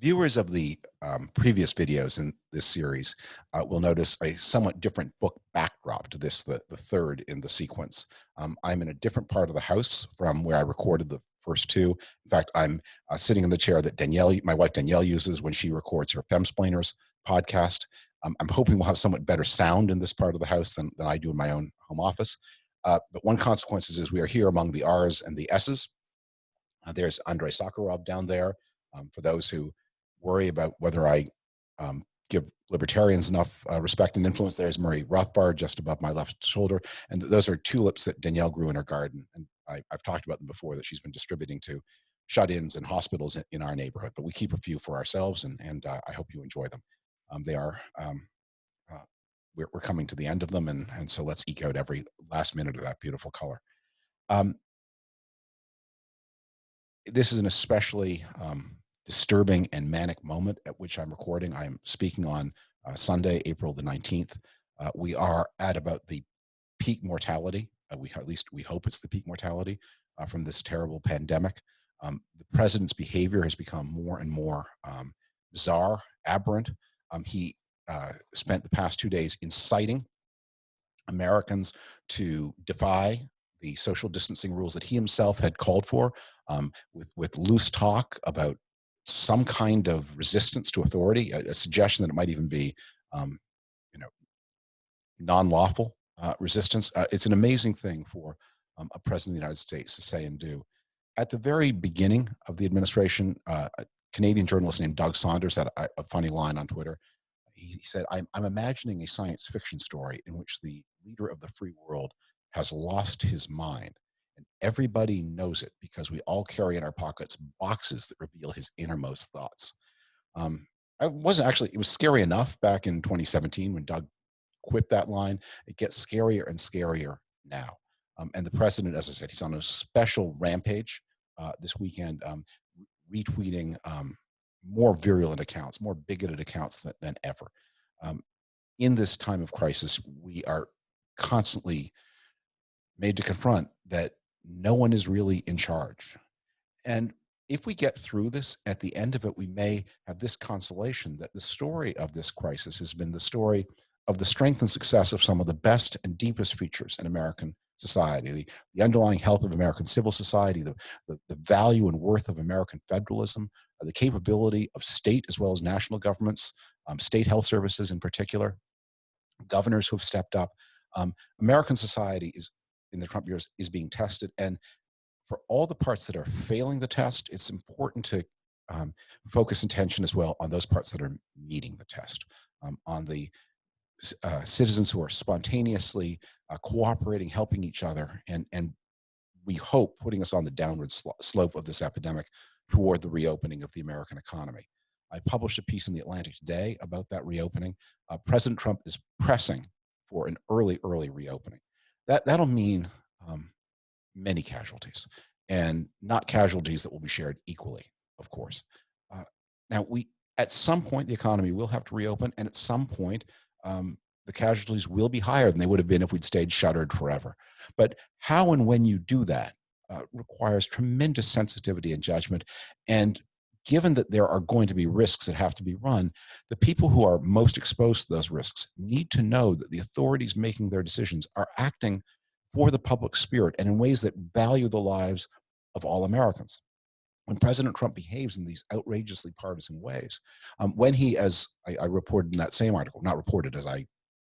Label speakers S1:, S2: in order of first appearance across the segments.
S1: Viewers of the previous videos in this series will notice a somewhat different book backdrop to this, the third in the sequence. I'm in a different part of the house from where I recorded the first two. In fact, I'm sitting in the chair that Danielle, my wife Danielle, uses when she records her Femsplainers podcast. I'm hoping we'll have somewhat better sound in this part of the house than I do in my own home office. But one consequence is we are here among the R's and the S's. There's Andrei Sakharov down there. For those who worry about whether I give libertarians enough respect and influence, there's Murray Rothbard just above my left shoulder. And those are tulips that Danielle grew in her garden. And I've talked about them before, that she's been distributing to shut-ins and hospitals in our neighborhood. But we keep a few for ourselves, and I hope you enjoy them. We're coming to the end of them, and so let's eke out every last minute of that beautiful color. This is an especially disturbing and manic moment at which I'm recording. I'm speaking on Sunday, April the 19th. We are at about the peak mortality. At least we hope it's the peak mortality from this terrible pandemic. The president's behavior has become more and more bizarre, aberrant. He spent the past 2 days inciting Americans to defy the social distancing rules that he himself had called for, with loose talk about some kind of resistance to authority, a suggestion that it might even be, non-lawful resistance. It's an amazing thing for a president of the United States to say and do. At the very beginning of the administration, a Canadian journalist named Doug Saunders had a funny line on Twitter. He said, I'm imagining a science fiction story in which the leader of the free world has lost his mind. And everybody knows it because we all carry in our pockets boxes that reveal his innermost thoughts. It was scary enough back in 2017 when Doug quipped that line. It gets scarier and scarier now. And the president, as I said, he's on a special rampage this weekend, retweeting more virulent accounts, more bigoted accounts than ever. In this time of crisis, we are constantly made to confront that no one is in charge. And if we get through this, at the end of it, we may have this consolation that the story of this crisis has been the story of the strength and success of some of the best and deepest features in American society, the underlying health of American civil society, the value and worth of American federalism, the capability of state as well as national governments, state health services in particular, governors who have stepped up. American society in the Trump years is being tested. And for all the parts that are failing the test, it's important to focus attention as well on those parts that are meeting the test, on the citizens who are spontaneously cooperating, helping each other, and we hope putting us on the downward slope of this epidemic toward the reopening of the American economy. I published a piece in the Atlantic today about that reopening. President Trump is pressing for an early reopening. That'll mean many casualties, and not casualties that will be shared equally, of course. Now, at some point, the economy will have to reopen, and at some point, the casualties will be higher than they would have been if we'd stayed shuttered forever. But how and when you do that requires tremendous sensitivity and judgment. And given that there are going to be risks that have to be run, the people who are most exposed to those risks need to know that the authorities making their decisions are acting for the public spirit and in ways that value the lives of all Americans. When President Trump behaves in these outrageously partisan ways, when he, as I reported in that same article, not reported, as I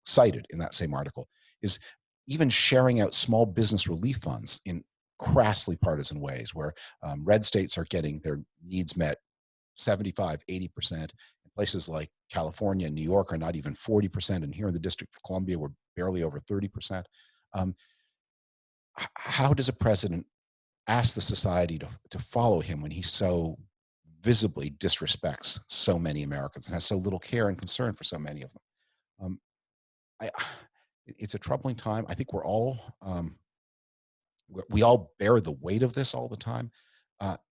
S1: cited in that same article, is even sharing out small business relief funds in crassly partisan ways, where red states are getting their needs met 75, 80%. In places like California and New York are not even 40%. And here in the District of Columbia, we're barely over 30%. How does a president ask the society to follow him when he so visibly disrespects so many Americans and has so little care and concern for so many of them? It's a troubling time. I think we're all, we all bear the weight of this all the time.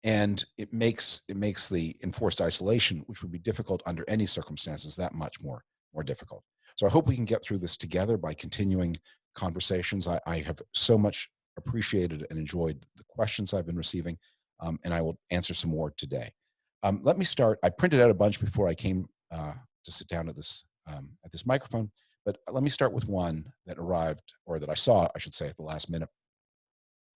S1: And it makes the enforced isolation, which would be difficult under any circumstances, that much more difficult. So I hope we can get through this together by continuing conversations. I have so much appreciated and enjoyed the questions I've been receiving, and I will answer some more today. Let me start. I printed out a bunch before I came to sit down at this microphone, but let me start with one that arrived, or that I saw, I should say, at the last minute.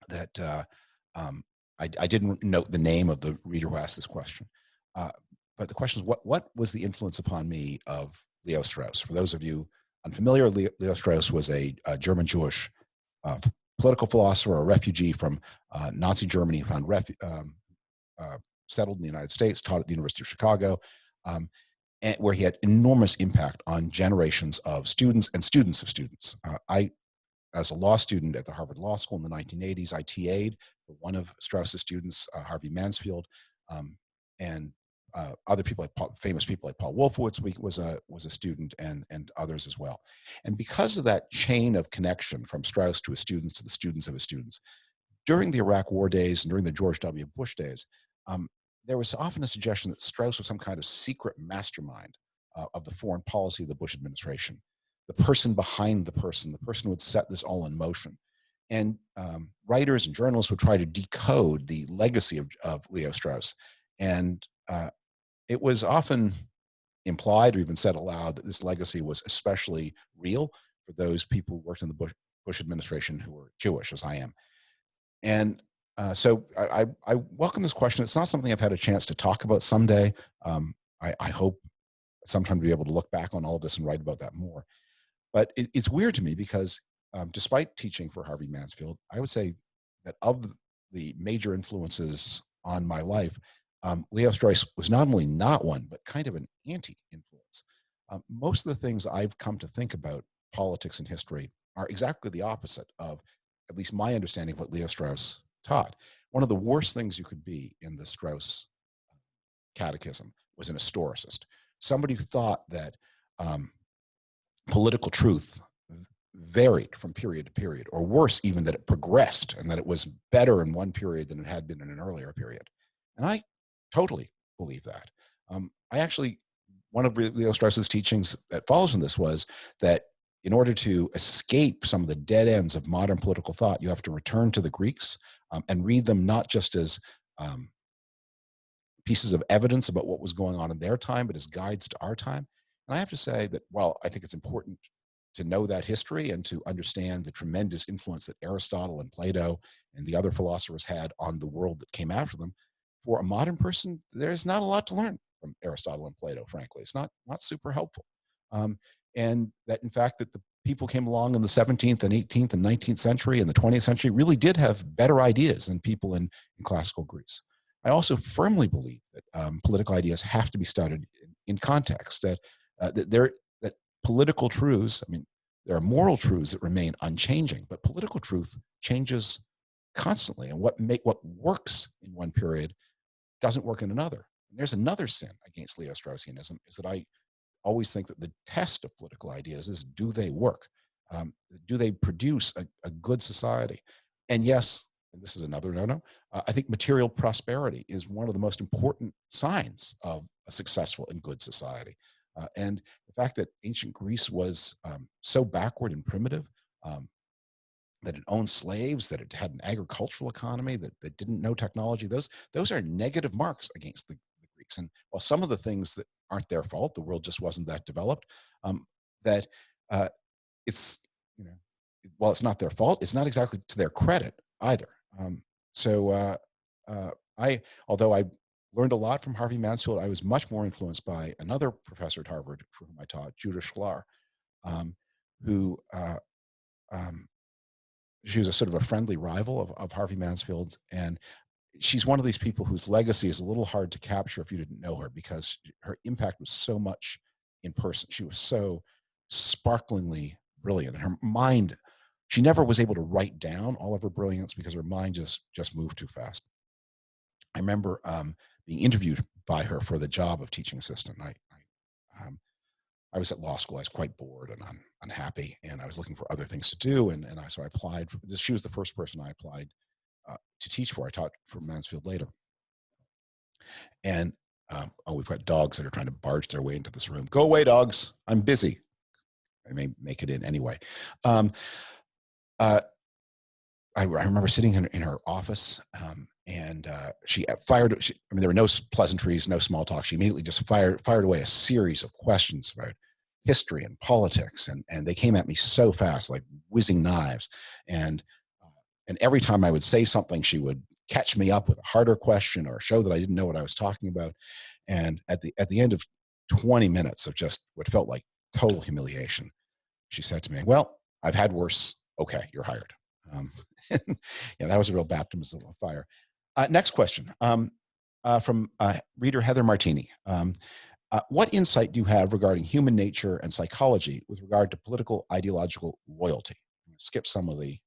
S1: That um, I didn't note the name of the reader who asked this question, but the question is, what was the influence upon me of Leo Strauss? For those of you unfamiliar, Leo Strauss was a German Jewish political philosopher, a refugee from Nazi Germany, who found settled in the United States, taught at the University of Chicago, and where he had enormous impact on generations of students and students of students. As a law student at the Harvard Law School in the 1980s, I TA'd for one of Strauss's students, Harvey Mansfield, and other people, famous people like Paul Wolfowitz was a student, and others as well. And because of that chain of connection from Strauss to his students to the students of his students, during the Iraq War days and during the George W. Bush days, there was often a suggestion that Strauss was some kind of secret mastermind of the foreign policy of the Bush administration, the person behind the person who would set this all in motion. And writers and journalists would try to decode the legacy of Leo Strauss. And it was often implied or even said aloud that this legacy was especially real for those people who worked in the Bush administration who were Jewish, as I am. And so I welcome this question. It's not something I've had a chance to talk about someday. I hope sometime to be able to look back on all of this and write about that more. But it's weird to me because despite teaching for Harvey Mansfield, I would say that of the major influences on my life, Leo Strauss was not only not one, but kind of an anti-influence. Most of the things I've come to think about politics and history are exactly the opposite of at least my understanding of what Leo Strauss taught. One of the worst things you could be in the Strauss catechism was an historicist, somebody who thought that political truth varied from period to period, or worse, even that it progressed and that it was better in one period than it had been in an earlier period. And I totally believe that. One of Leo Strauss's teachings that follows from this was that in order to escape some of the dead ends of modern political thought, you have to return to the Greeks and read them not just as pieces of evidence about what was going on in their time, but as guides to our time. And I have to say that while I think it's important to know that history and to understand the tremendous influence that Aristotle and Plato and the other philosophers had on the world that came after them, for a modern person, there's not a lot to learn from Aristotle and Plato, frankly. It's not super helpful. And that, in fact, that the people came along in the 17th and 18th and 19th century and the 20th century really did have better ideas than people in classical Greece. I also firmly believe that political ideas have to be studied in context, that political truths, I mean, there are moral truths that remain unchanging, but political truth changes constantly. And what works in one period doesn't work in another. And there's another sin against Leo Straussianism, is that I always think that the test of political ideas is, do they work? Do they produce a good society? And yes, and this is another no-no, I think material prosperity is one of the most important signs of a successful and good society. And the fact that ancient Greece was so backward and primitive, that it owned slaves, that it had an agricultural economy, that didn't know technology, those are negative marks against the Greeks. And while some of the things that aren't their fault, the world just wasn't that developed, that it's, while it's not their fault, it's not exactly to their credit either. Although I learned a lot from Harvey Mansfield, I was much more influenced by another professor at Harvard for whom I taught, Judah Shklar, who she was a sort of a friendly rival of Harvey Mansfield's. And she's one of these people whose legacy is a little hard to capture if you didn't know her, because her impact was so much in person. She was so sparklingly brilliant. And her mind, she never was able to write down all of her brilliance because her mind just moved too fast. I remember being interviewed by her for the job of teaching assistant. I was at law school. I was quite bored and unhappy, and I was looking for other things to do. So I applied. She was the first person I applied to teach for. I taught for Mansfield later. And we've got dogs that are trying to barge their way into this room. Go away, dogs. I'm busy. I may make it in anyway. I remember sitting in her office, and she fired. I mean, there were no pleasantries, no small talk. She immediately just fired away a series of questions about history and politics, and they came at me so fast, like whizzing knives. And and every time I would say something, she would catch me up with a harder question or show that I didn't know what I was talking about. And at the end of 20 minutes of just what felt like total humiliation, she said to me, "Well, I've had worse. Okay, you're hired." Um, yeah, that was a real baptism of fire. Next question from reader Heather Martini. What insight do you have regarding human nature and psychology with regard to political ideological loyalty? I'm going to skip some of the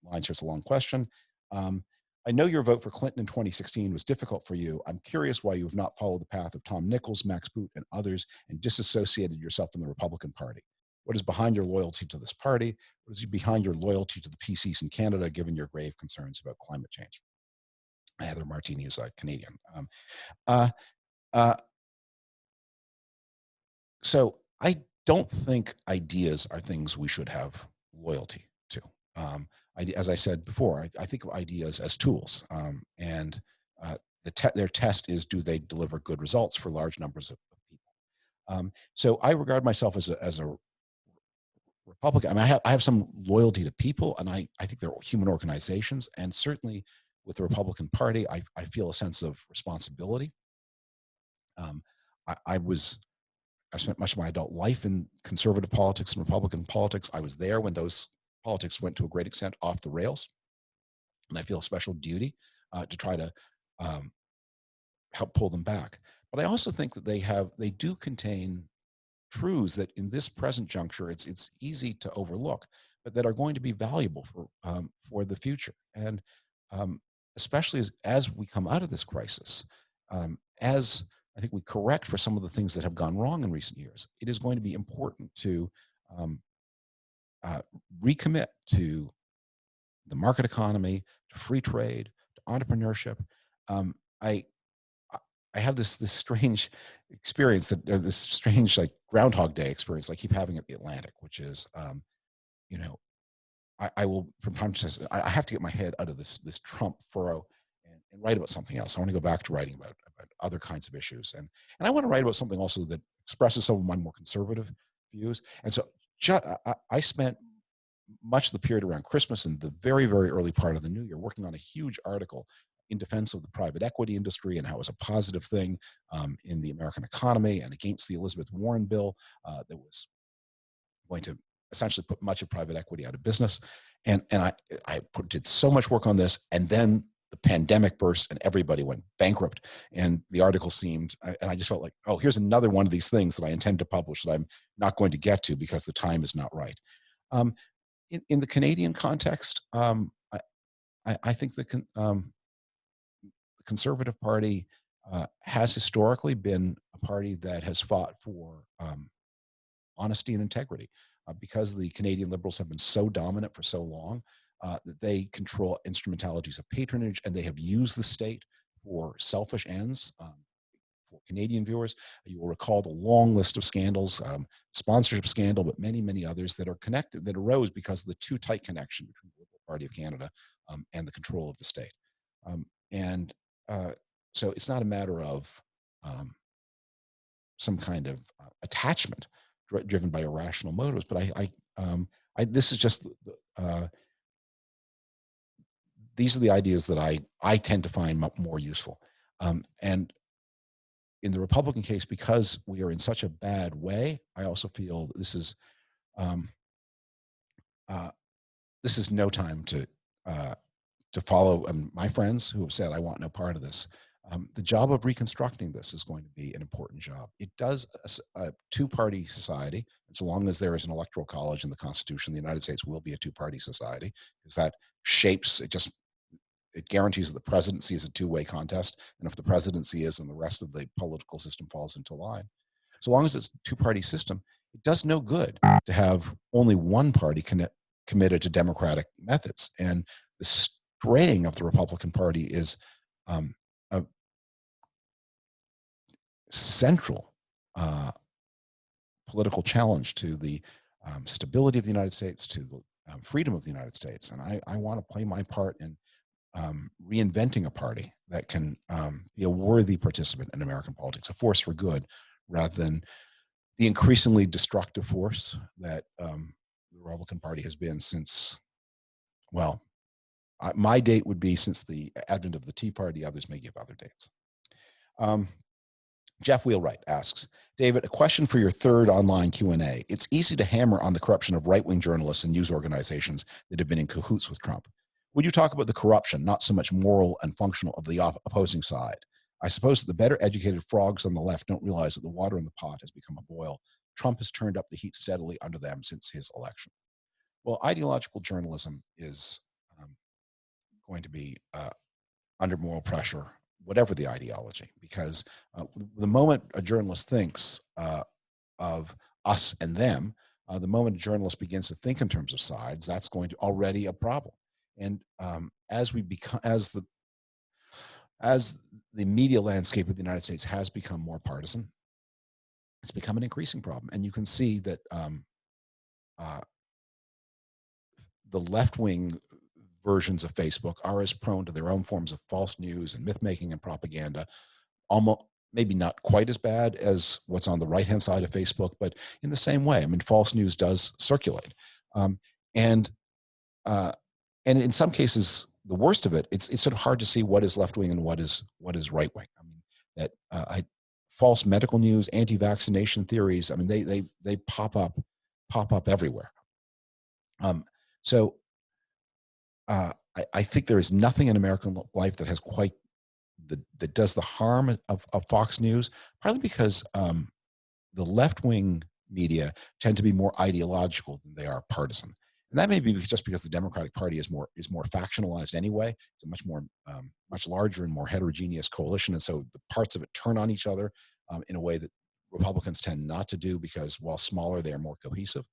S1: lines here. It's a long question. Um, I know your vote for Clinton in 2016 was difficult for you. I'm curious why you have not followed the path of Tom Nichols, Max Boot, and others and disassociated yourself from the Republican Party. What is behind your loyalty to this party? What is behind your loyalty to the PCs in Canada, given your grave concerns about climate change? Heather Martini is a Canadian. Uh, uh, so I don't think ideas are things we should have loyalty to. As I said before, I think of ideas as tools, and their test is, do they deliver good results for large numbers of people? So I regard myself as a Republican. I mean, I have some loyalty to people, and I think they're human organizations, and certainly with the Republican Party, I feel a sense of responsibility. Um, I was I spent much of my adult life in conservative politics and Republican politics. I was there when those politics went to a great extent off the rails, and I feel a special duty to try to um, help pull them back. But I also think that they do contain truths that in this present juncture it's easy to overlook, but that are going to be valuable for the future. And um, especially as we come out of this crisis, as I think we correct for some of the things that have gone wrong in recent years, it is going to be important to um, uh, recommit to the market economy, to free trade, to entrepreneurship. Um, I I have this strange experience that this strange like Groundhog Day experience I keep having at the Atlantic, which is you know I will from time to time I have to get my head out of this Trump furrow and write about something else. I want to go back to writing about other kinds of issues, and I want to write about something also that expresses some of my more conservative views. And so I spent much of the period around Christmas and the very early part of the new year working on a huge article in defense of the private equity industry and how it was a positive thing in the American economy and against the Elizabeth Warren bill that was going to essentially put much of private equity out of business. And did so much work on this, and then the pandemic burst and everybody went bankrupt. And the article seemed, and I just felt like, oh, here's another one of these things that I intend to publish that I'm not going to get to because the time is not right. Um, in the Canadian context, I think the Conservative Party has historically been a party that has fought for honesty and integrity. Because the Canadian Liberals have been so dominant for so long, that they control instrumentalities of patronage and they have used the state for selfish ends. For Canadian viewers, you will recall the long list of scandals, sponsorship scandal, but many others that are connected, that arose because of the too tight connection between the Liberal Party of Canada and the control of the state. And so it's not a matter of um, some kind of attachment driven by irrational motives, but this is just these are the ideas that I tend to find more useful. And in the Republican case, because we are in such a bad way, I also feel um, uh, this is no time to follow my friends who have said I want no part of this. The job of reconstructing this is going to be an important job. It does a two-party society, and so long as there is an electoral college in the Constitution, the United States will be a two-party society because that shapes it. It guarantees that the presidency is a two-way contest, and if the presidency is, then the rest of the political system falls into line. So long as it's a two-party system, it does no good to have only one party committed to democratic methods. And the straying of the Republican Party is a central political challenge to the stability of the United States, to the freedom of the United States. And I want to play my part in reinventing a party that can be a worthy participant in American politics, a force for good, rather than the increasingly destructive force that the Republican Party has been since, well, my date would be since the advent of the Tea Party. Others may give other dates. Um, Jeff Wheelwright asks, David, a question for your third online Q&A. It's easy to hammer on the corruption of right-wing journalists and news organizations that have been in cahoots with Trump. Would you talk about the corruption, not so much moral and functional, of the opposing side? I suppose that the better educated frogs on the left don't realize that the water in the pot has become a boil. Trump has turned up the heat steadily under them since his election. Well, ideological journalism is going to be under moral pressure, whatever the ideology, because the moment a journalist thinks of us and them, the moment a journalist begins to think in terms of sides, that's going to already a problem. And as the media landscape of the United States has become more partisan, it's become an increasing problem. And you can see that the left-wing versions of Facebook are as prone to their own forms of false news and myth-making and propaganda, almost maybe not quite as bad as what's on the right-hand side of Facebook, but in the same way. I mean, false news does circulate. Um, and in some cases, the worst of it, it's sort of hard to see what is left-wing and what is right-wing. I mean, that false medical news, anti-vaccination theories, I mean, they pop up everywhere. So I think there is nothing in American life that has quite that does the harm of Fox News, partly because the left-wing media tend to be more ideological than they are partisan, and that may be just because the Democratic Party is more factionalized anyway. It's a much larger and more heterogeneous coalition, and so the parts of it turn on each other in a way that Republicans tend not to do, because while smaller, they are more cohesive.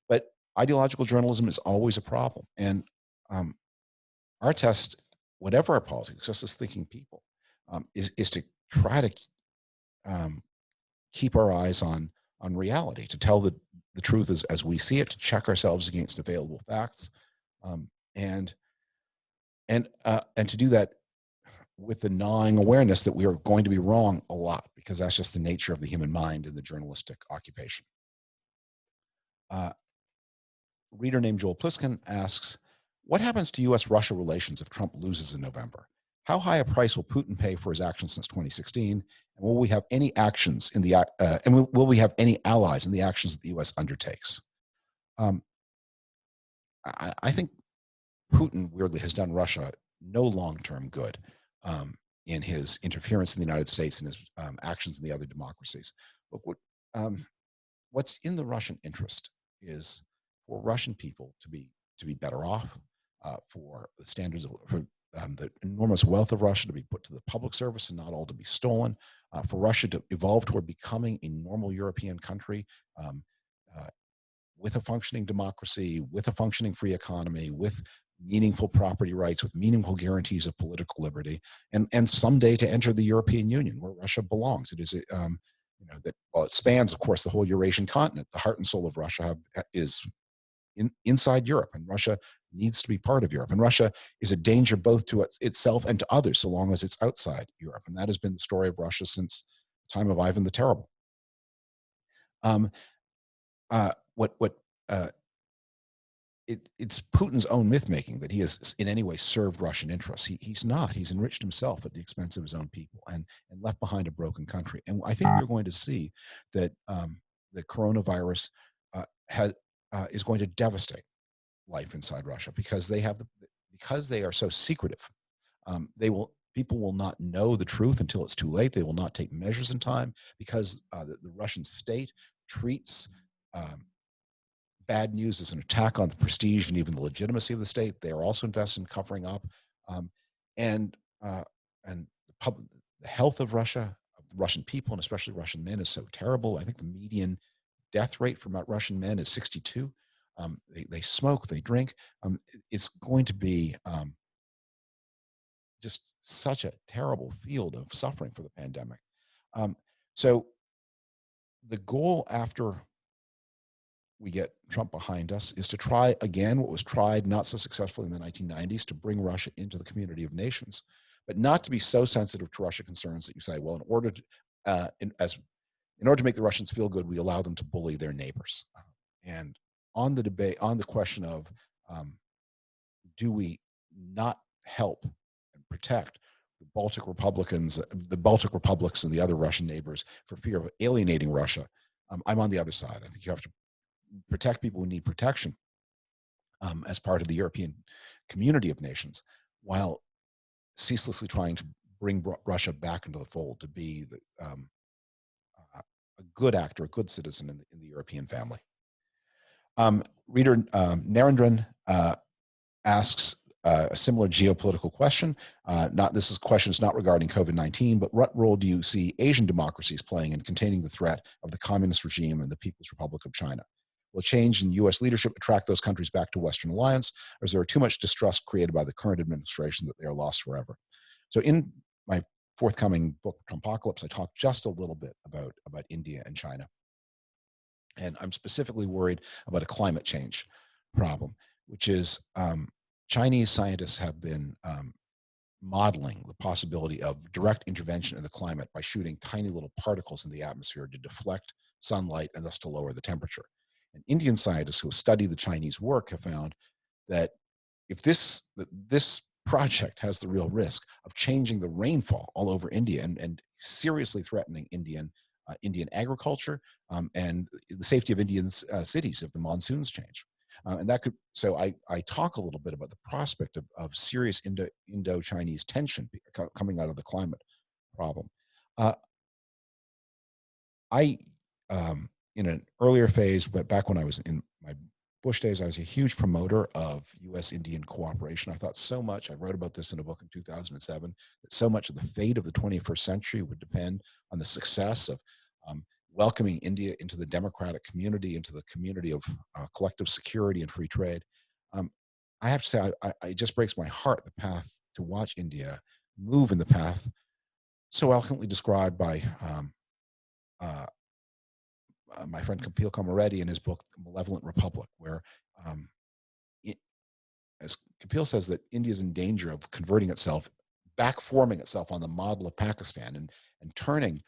S1: But ideological journalism is always a problem, and our test, whatever our politics, just as thinking people, is to try to keep our eyes on reality, to tell the truth as we see it, to check ourselves against available facts, and to do that with the gnawing awareness that we are going to be wrong a lot, because that's just the nature of the human mind in the journalistic occupation. Reader named Joel Pliskin asks, what happens to U.S.-Russia relations if Trump loses in November? How high a price will Putin pay for his actions since 2016? And will we have any actions in the will we have any allies in the actions that the U.S. undertakes? I think Putin weirdly has done Russia no long-term good in his interference in the United States and his actions in the other democracies. But what's in the Russian interest is for Russian people to be better off, for the standards of the enormous wealth of Russia to be put to the public service and not all to be stolen, for Russia to evolve toward becoming a normal European country with a functioning democracy, with a functioning free economy, with meaningful property rights, with meaningful guarantees of political liberty, and someday to enter the European Union, where Russia belongs. It is it spans, of course, the whole Eurasian continent. The heart and soul of Russia is inside Europe, and Russia needs to be part of Europe. And Russia is a danger both to itself and to others, so long as it's outside Europe. And that has been the story of Russia since the time of Ivan the Terrible. It's Putin's own myth-making that he has in any way served Russian interests. He's not. He's enriched himself at the expense of his own people and left behind a broken country. And I think we're going to see that the coronavirus is going to devastate life inside Russia, because they are so secretive. People will not know the truth until it's too late. They will not take measures in time, because the Russian state treats bad news as an attack on the prestige and even the legitimacy of the state. They are also invested in covering up, and the health of Russia, of the Russian people, and especially Russian men, is so terrible. I think the median death rate for Russian men is 62. They smoke, they drink. It's going to be just such a terrible field of suffering for the pandemic. So the goal after we get Trump behind us is to try again what was tried not so successfully in the 1990s, to bring Russia into the community of nations, but not to be so sensitive to Russia concerns that you say, well, in order to make the Russians feel good, we allow them to bully their neighbors. And on the debate, on the question of um, do we not help and protect the Baltic republics and the other Russian neighbors for fear of alienating Russia, I'm on the other side. I think you have to protect people who need protection as part of the European community of nations, while ceaselessly trying to bring Russia back into the fold to be a good actor, a good citizen in the European family. Reader Narendran asks a similar geopolitical question. This question is not regarding COVID-19, but what role do you see Asian democracies playing in containing the threat of the communist regime and the People's Republic of China? Will change in U.S. leadership attract those countries back to Western alliance, or is there too much distrust created by the current administration that they are lost forever? So in my forthcoming book, Trumpocalypse, I talk just a little bit about India and China. And I'm specifically worried about a climate change problem, which is Chinese scientists have been modeling the possibility of direct intervention in the climate by shooting tiny little particles in the atmosphere to deflect sunlight and thus to lower the temperature. And Indian scientists who have studied the Chinese work have found that if this project has the real risk of changing the rainfall all over India and seriously threatening Indian agriculture and the safety of Indian cities if the monsoons change. And that could, so I talk a little bit about the prospect of serious Indo-Chinese tension coming out of the climate problem. In an earlier phase, but back when I was in my Bush days, I was a huge promoter of U.S.-Indian cooperation. I thought so much, I wrote about this in a book in 2007, that so much of the fate of the 21st century would depend on the success of welcoming India into the democratic community, into the community of collective security and free trade. I have to say, it just breaks my heart, the path to watch India move in the path so eloquently described by my friend Kapil Komareddy in his book, The Malevolent Republic, where, as Kapil says, that India is in danger of converting itself, forming itself on the model of Pakistan and turning,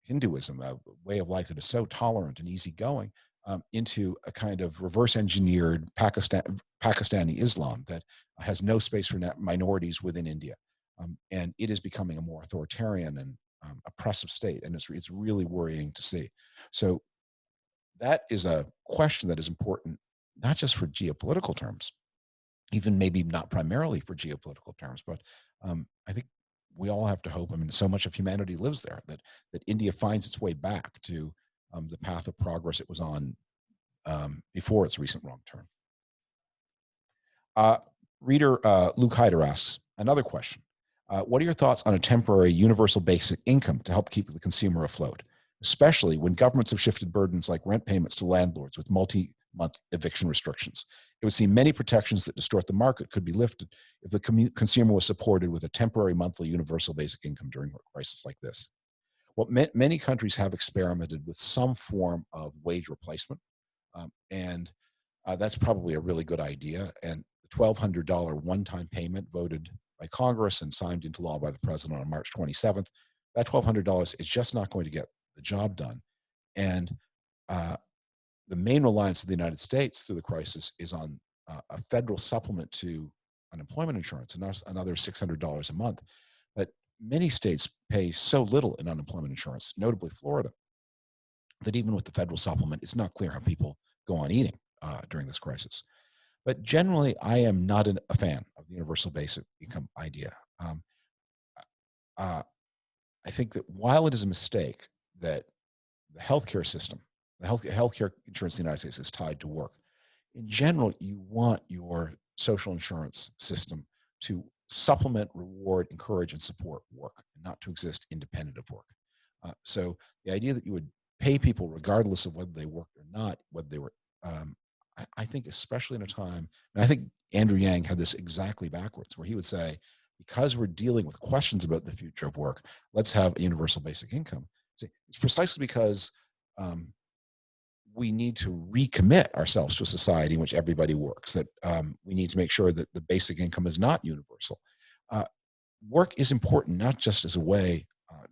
S1: Hinduism, a way of life that is so tolerant and easygoing, into a kind of reverse engineered Pakistani Islam that has no space for minorities within India. And it is becoming a more authoritarian and oppressive state, and it's really worrying to see. So that is a question that is important, not just for geopolitical terms, even maybe not primarily for geopolitical terms, but I think we all have to hope. I mean, so much of humanity lives there that India finds its way back to the path of progress it was on before its recent wrong turn. Reader Luke Hyder asks another question. What are your thoughts on a temporary universal basic income to help keep the consumer afloat, especially when governments have shifted burdens like rent payments to landlords with multi-month eviction restrictions? It would seem many protections that distort the market could be lifted if the consumer was supported with a temporary monthly universal basic income during a crisis like this. Well, many countries have experimented with some form of wage replacement, and that's probably a really good idea. And the $1,200 one-time payment voted by Congress and signed into law by the president on March 27th, that $1,200 is just not going to get the job done. And the main reliance of the United States through the crisis is on a federal supplement to unemployment insurance, and that's another $600 a month. But many states pay so little in unemployment insurance, notably Florida, that even with the federal supplement, it's not clear how people go on eating during this crisis. But generally, I am not a fan of the universal basic income idea. I think that while it is a mistake that the healthcare system, the healthcare insurance in the United States is tied to work, in general, you want your social insurance system to supplement, reward, encourage, and support work, and not to exist independent of work. So the idea that you would pay people regardless of whether they worked or not, whether they were, I think especially in a time, and I think Andrew Yang had this exactly backwards, where he would say, because we're dealing with questions about the future of work, let's have a universal basic income. See, it's precisely because we need to recommit ourselves to a society in which everybody works, that we need to make sure that the basic income is not universal. Work is important, not just as a way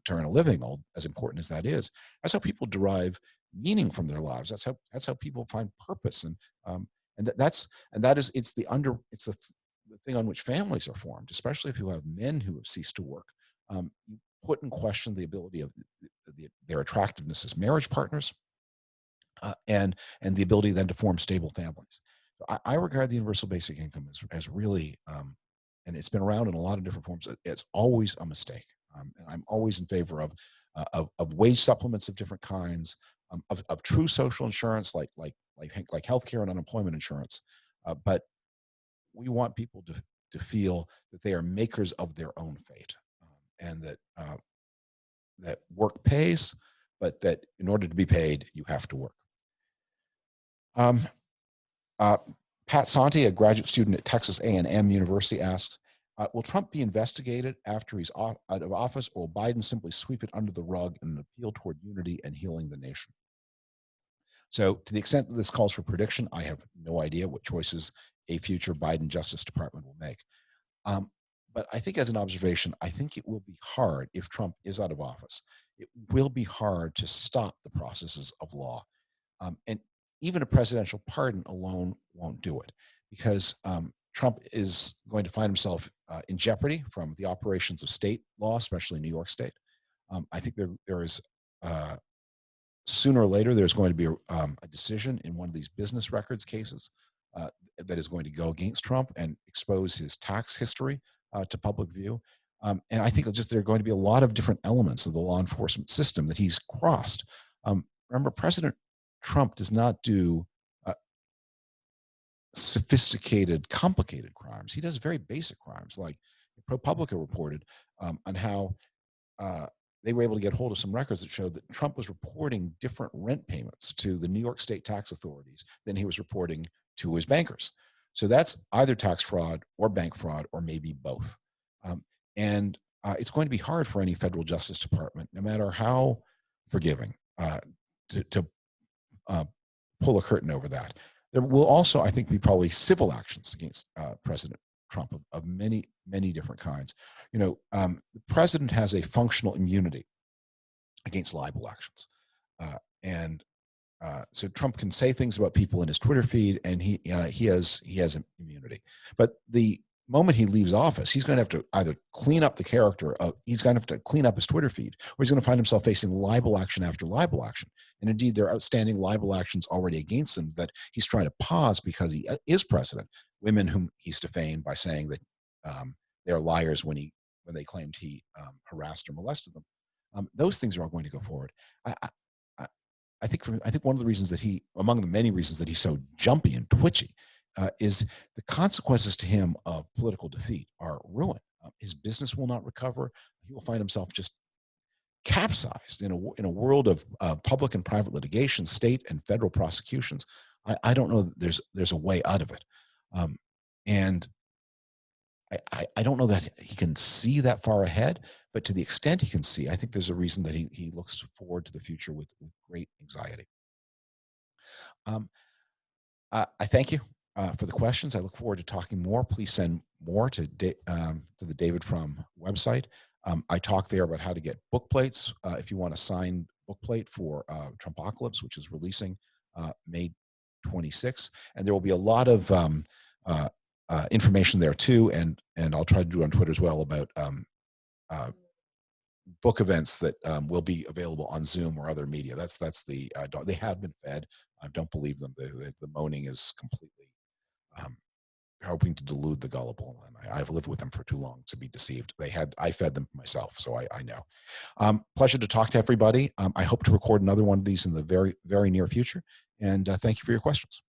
S1: to earn a living, as important as that is. That's how people derive meaning from their lives. That's how people find purpose, it's the thing on which families are formed, especially if you have men who have ceased to work. You put in question the ability of their attractiveness as marriage partners, and the ability then to form stable families. So I regard the universal basic income as really, and it's been around in a lot of different forms. It's always a mistake, and I'm always in favor of wage supplements of different kinds, of true social insurance like healthcare and unemployment insurance. But we want people to feel that they are makers of their own fate, and that work pays, but that in order to be paid, you have to work. Um, Pat Santi, a graduate student at Texas A&M University, asks, will Trump be investigated after he's out of office, or will Biden simply sweep it under the rug in an appeal toward unity and healing the nation? So to the extent that this calls for prediction, I have no idea what choices a future Biden Justice Department will make. But I think as an observation, I think it will be hard if Trump is out of office. It will be hard to stop the processes of law. And even a presidential pardon alone won't do it, because Trump is going to find himself in jeopardy from the operations of state law, especially New York State. I think there is, sooner or later, there's going to be a decision in one of these business records cases that is going to go against Trump and expose his tax history to public view. And I think there are going to be a lot of different elements of the law enforcement system that he's crossed. Remember, President Trump does not do sophisticated, complicated crimes. He does very basic crimes, like ProPublica reported on how they were able to get hold of some records that showed that Trump was reporting different rent payments to the New York State tax authorities than he was reporting to his bankers. So that's either tax fraud or bank fraud, or maybe both. And it's going to be hard for any federal Justice Department, no matter how forgiving, to pull a curtain over that. There will also, I think, be probably civil actions against President Trump of many, many different kinds. The president has a functional immunity against libel actions. So Trump can say things about people in his Twitter feed, and he has immunity. But the moment he leaves office, he's going to have to either clean up the character he's going to have to clean up his Twitter feed, or he's going to find himself facing libel action after libel action. And indeed, there are outstanding libel actions already against him that he's trying to pause because he is president. Women whom he's defamed by saying that they're liars when they claimed he harassed or molested them. Those things are all going to go forward. I think one of the reasons among the many reasons that he's so jumpy and twitchy, is the consequences to him of political defeat are ruin. His business will not recover. He will find himself just capsized in a world of public and private litigation, state and federal prosecutions. I don't know that there's a way out of it, and I don't know that he can see that far ahead. But to the extent he can see, I think there's a reason that he looks forward to the future with great anxiety. I thank you for the questions. I look forward to talking more. Please send more to the David Frum website. I talk there about how to get book plates if you want a signed book plate for Trumpocalypse, which is releasing May 26th. And there will be a lot of information there too, and I'll try to do it on Twitter as well about book events that will be available on Zoom or other media. That's the they have been fed. I don't believe them. The moaning is completely hoping to delude the gullible, and I've lived with them for too long to be deceived. I fed them myself, so I know. Pleasure to talk to everybody. I hope to record another one of these in the very, very near future, and thank you for your questions.